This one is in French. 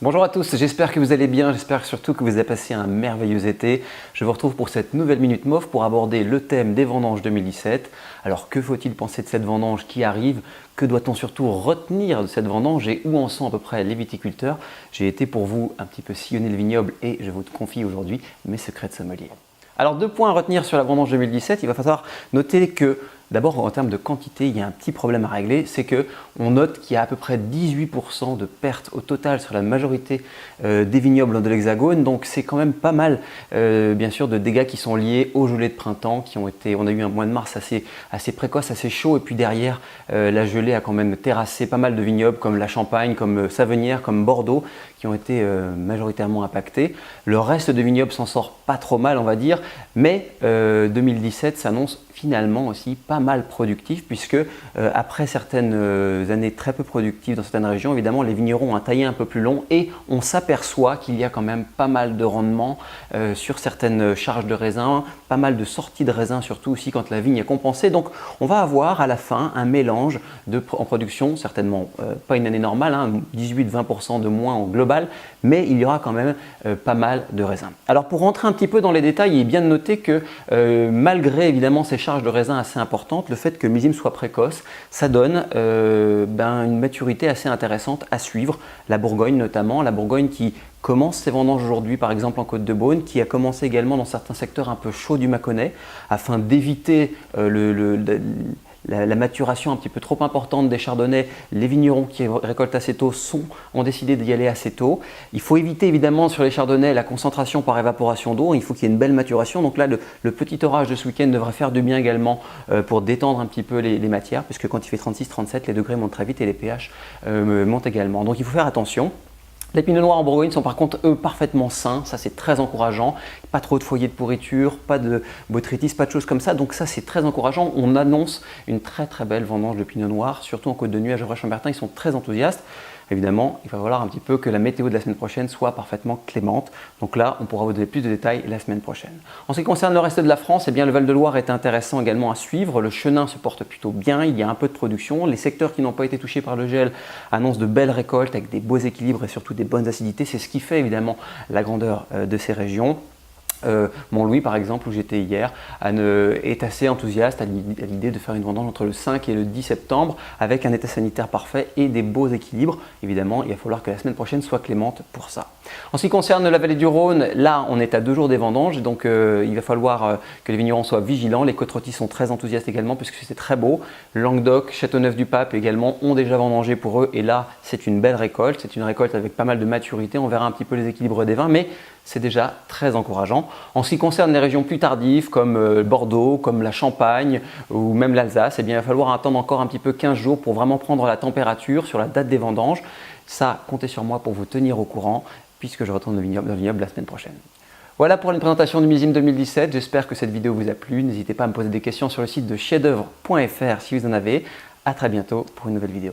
Bonjour à tous, j'espère que vous allez bien, j'espère surtout que vous avez passé un merveilleux été. Je vous retrouve pour cette nouvelle Minute MOF pour aborder le thème des vendanges 2017. Alors que faut-il penser de cette vendange qui arrive? Que doit-on surtout retenir de cette vendange et où en sont à peu près les viticulteurs? J'ai été pour vous un petit peu sillonner le vignoble et je vous confie aujourd'hui mes secrets de sommelier. Alors 2 points à retenir sur la vendange 2017, il va falloir noter que d'abord en termes de quantité, il y a un petit problème à régler, c'est qu'on note qu'il y a à peu près 18% de pertes au total sur la majorité des vignobles de l'Hexagone, donc c'est quand même pas mal bien sûr de dégâts qui sont liés aux gelées de printemps on a eu un mois de mars assez précoce, assez chaud et puis derrière la gelée a quand même terrassé pas mal de vignobles comme la Champagne, comme Savenière, comme Bordeaux qui ont été majoritairement impactés. Le reste de vignobles s'en sort pas trop mal on va dire, mais 2017 s'annonce finalement aussi pas mal productif puisque après certaines années très peu productives dans certaines régions, évidemment les vignerons ont un taillé un peu plus long et on s'aperçoit qu'il y a quand même pas mal de rendement sur certaines charges de raisin, pas mal de sorties de raisin surtout aussi quand la vigne est compensée. Donc on va avoir à la fin un mélange en production, certainement pas une année normale, 18-20% de moins en global, mais il y aura quand même pas mal de raisins. Alors pour rentrer un petit peu dans les détails, il est bien de noter que malgré évidemment ces charges de raisin assez importantes, le fait que millésime soit précoce, ça donne une maturité assez intéressante à suivre. La Bourgogne notamment, la Bourgogne qui commence ses vendanges aujourd'hui par exemple en Côte-de-Beaune, qui a commencé également dans certains secteurs un peu chauds du Mâconnais afin d'éviter la maturation un petit peu trop importante des chardonnays. Les vignerons qui récoltent assez tôt ont décidé d'y aller assez tôt. Il faut éviter évidemment sur les chardonnays la concentration par évaporation d'eau, il faut qu'il y ait une belle maturation. Donc là le petit orage de ce week-end devrait faire du bien également pour détendre un petit peu les matières, puisque quand il fait 36-37 les degrés montent très vite et les pH montent également. Donc il faut faire attention. Les pinots noirs en Bourgogne sont par contre eux parfaitement sains, ça c'est très encourageant, pas trop de foyers de pourriture, pas de botrytis, pas de choses comme ça, donc ça c'est très encourageant. On annonce une très belle vendange de pinot noir, surtout en Côte de Nuits, à Gevrey-Chambertin, ils sont très enthousiastes. Évidemment, il va falloir un petit peu que la météo de la semaine prochaine soit parfaitement clémente. Donc là, on pourra vous donner plus de détails la semaine prochaine. En ce qui concerne le reste de la France, le Val-de-Loire est intéressant également à suivre. Le Chenin se porte plutôt bien, il y a un peu de production. Les secteurs qui n'ont pas été touchés par le gel annoncent de belles récoltes avec des beaux équilibres et surtout des bonnes acidités. C'est ce qui fait évidemment la grandeur de ces régions. Montlouis par exemple où j'étais hier est assez enthousiaste à l'idée de faire une vendange entre le 5 et le 10 septembre avec un état sanitaire parfait et des beaux équilibres. Évidemment il va falloir que la semaine prochaine soit clémente pour ça. En ce qui concerne la vallée du Rhône, là on est à 2 jours des vendanges, donc il va falloir que les vignerons soient vigilants. Les côtes-rôties sont très enthousiastes également puisque c'est très beau. Languedoc, Châteauneuf-du-Pape également ont déjà vendangé pour eux et là c'est une belle récolte, c'est une récolte avec pas mal de maturité. On verra un petit peu les équilibres des vins, mais c'est déjà très encourageant. En ce qui concerne les régions plus tardives comme Bordeaux, comme la Champagne ou même l'Alsace, il va falloir attendre encore un petit peu 15 jours pour vraiment prendre la température sur la date des vendanges. Ça, comptez sur moi pour vous tenir au courant puisque je retourne dans le vignoble la semaine prochaine. Voilà pour une présentation du millésime 2017, j'espère que cette vidéo vous a plu. N'hésitez pas à me poser des questions sur le site de chefd'oeuvre.fr si vous en avez. À très bientôt pour une nouvelle vidéo.